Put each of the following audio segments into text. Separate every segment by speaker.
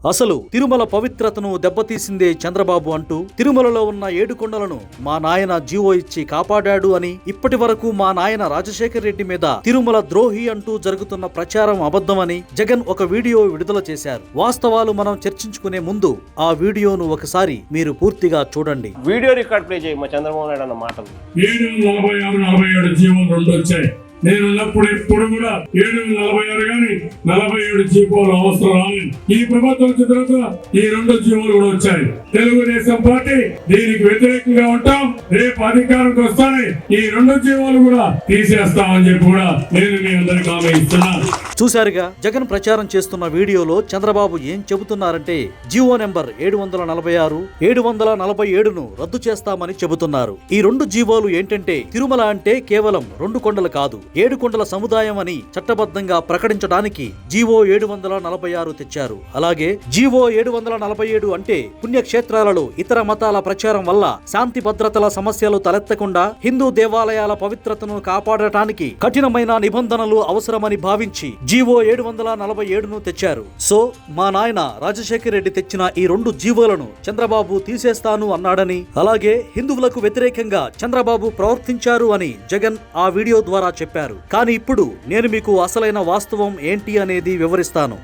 Speaker 1: అసలు తిరుమల పవిత్రతను దెబ్బతీసిందే చంద్రబాబు అంటూ తిరుమలలో ఉన్న 7 కొండలను మా నాయన జీవో ఇచ్చి కాపాడాడు అని ఇప్పటి వరకు మా నాయన రాజశేఖర్ రెడ్డి మీద తిరుమల ద్రోహి అంటూ జరుగుతున్న ప్రచారం అబద్ధమని జగన్ ఒక వీడియో విడుదల చేశారు. వాస్తవాలు మనం చర్చించుకునే ముందు ఆ వీడియోను ఒకసారి మీరు పూర్తిగా చూడండి.
Speaker 2: వీడియో రికార్డ్ ప్లే చేయి మా చంద్రబాబు నాయుడు అన్న మాటలు.
Speaker 3: 746 జీవోలు 2 వచ్చాయి. నేను ఉన్నప్పుడు ఎప్పుడు కూడా 746 కానీ 47 జీవోలు అవసరం రాలేదు. ఈ ప్రభుత్వం వచ్చిన తర్వాత ఈ 2 జీవోలు కూడా వచ్చాయి. తెలుగుదేశం పార్టీ దీనికి వ్యతిరేకంగా ఉంటాం. రేపు అధికారంకి వస్తానే ఈ 2 జీవోలు కూడా తీసేస్తామని చెప్పి కూడా నేను మీ అందరికీ హామీ ఇస్తున్నాను.
Speaker 1: చూశారుగా, జగన్ ప్రచారం చేస్తున్న వీడియోలో చంద్రబాబు ఏం చెబుతున్నారంటే జీవో నెంబర్ 746, 747ను రద్దు చేస్తామని చెబుతున్నారు. ఈ 2 జీవోలు ఏంటంటే తిరుమల అంటే కేవలం 2 కొండలు కాదు, 7 కొండల సముదాయం అని చట్టబద్ధంగా ప్రకటించడానికి జీవో 746 తెచ్చారు. అలాగే జీవో 747 అంటే పుణ్యక్షేత్రాలలో ఇతర మతాల ప్రచారం వల్ల శాంతి భద్రతల సమస్యలు తలెత్తకుండా హిందూ దేవాలయాల పవిత్రతను కాపాడటానికి కఠినమైన నిబంధనలు అవసరమని భావించి జీవో 747ను తెచ్చారు. సో మా నాయన రాజశేఖర్ రెడ్డి తెచ్చిన ఈ 2 జీవోలను చంద్రబాబు తీసేస్తాను అన్నాడని, అలాగే హిందువులకు వ్యతిరేకంగా చంద్రబాబు ప్రవర్తించారు అని జగన్ ఆ వీడియో ద్వారా చెప్పారు. కానీ ఇప్పుడు నేను మీకు అసలైన వాస్తవం ఏంటి అనేది వివరిస్తాను.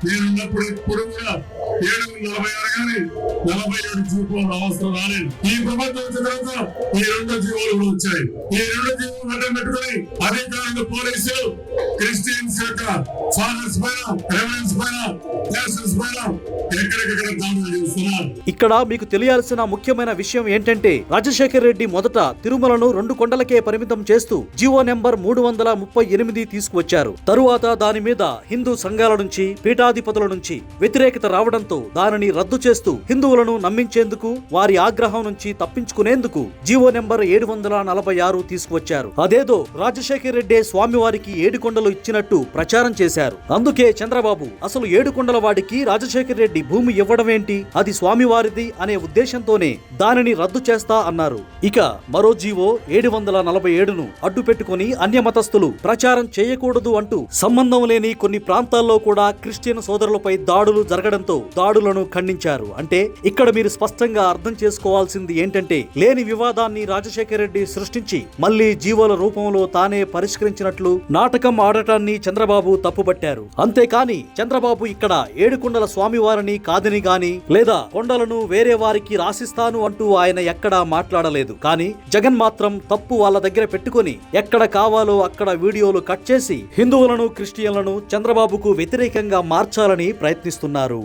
Speaker 1: ఇక్కడ మీకు తెలియాల్సిన ముఖ్యమైన విషయం ఏంటంటే రాజశేఖర్ రెడ్డి మొదట తిరుమలను 2 కొండలకే పరిమితం చేస్తూ జీవో నెంబర్ 338 తీసుకువచ్చారు. తరువాత దాని మీద హిందూ సంఘాల నుంచి, పీఠాధిపతుల నుంచి వ్యతిరేకత రావడంతో దానిని రద్దు చేస్తూ హిందువులను నమ్మించేందుకు, వారి ఆగ్రహం నుంచి తప్పించుకునేందుకు జీవో నెంబర్ 746 తీసుకువచ్చారు. అదేదో రాజశేఖర్ రెడ్డి స్వామివారికి 7 కొండలు ఇచ్చినట్టు ప్రచారం చేశారు. అందుకే చంద్రబాబు అసలు 7 కొండల వాడికి రాజశేఖర్ రెడ్డి భూమి ఇవ్వడమేంటి, అది స్వామివారిది అనే ఉద్దేశంతోనే దానిని రద్దు చేస్తా అన్నారు. ఇక మరో జీవో 747ను అడ్డు పెట్టుకుని అన్యమతస్థులు ప్రచారం చేయకూడదు అంటూ సంబంధం లేని కొన్ని ప్రాంతాల్లో కూడా క్రిస్టియన్ సోదరులపై దాడులు జరగడంతో దాడులను ఖండించారు. అంటే ఇక్కడ మీరు స్పష్టంగా అర్థం చేసుకోవాల్సింది ఏంటంటే లేని వివాదాన్ని రాజశేఖర్ రెడ్డి సృష్టించి మళ్లీ జీవోల రూపంలో తానే పరిష్కరించినట్లు నాటకం ఆడటాన్ని చంద్రబాబు తప్పుబట్టారు. అంతేకాని చంద్రబాబు ఇక్కడ 7 కొండల స్వామివారిని కాదని గాని లేదా కొండలను వేరే వారికి రాసిస్తాను అంటూ ఆయన ఎక్కడా మాట్లాడలేదు. కానీ జగన్ మాత్రం తప్పు వాళ్ళ దగ్గర పెట్టుకుని ఎక్కడ కావాలో అక్కడ వీడియోలు కట్ చేసి హిందువులను, క్రిస్టియన్లను చంద్రబాబుకు వ్యతిరేకంగా మార్చాలని ప్రయత్నిస్తున్నారు.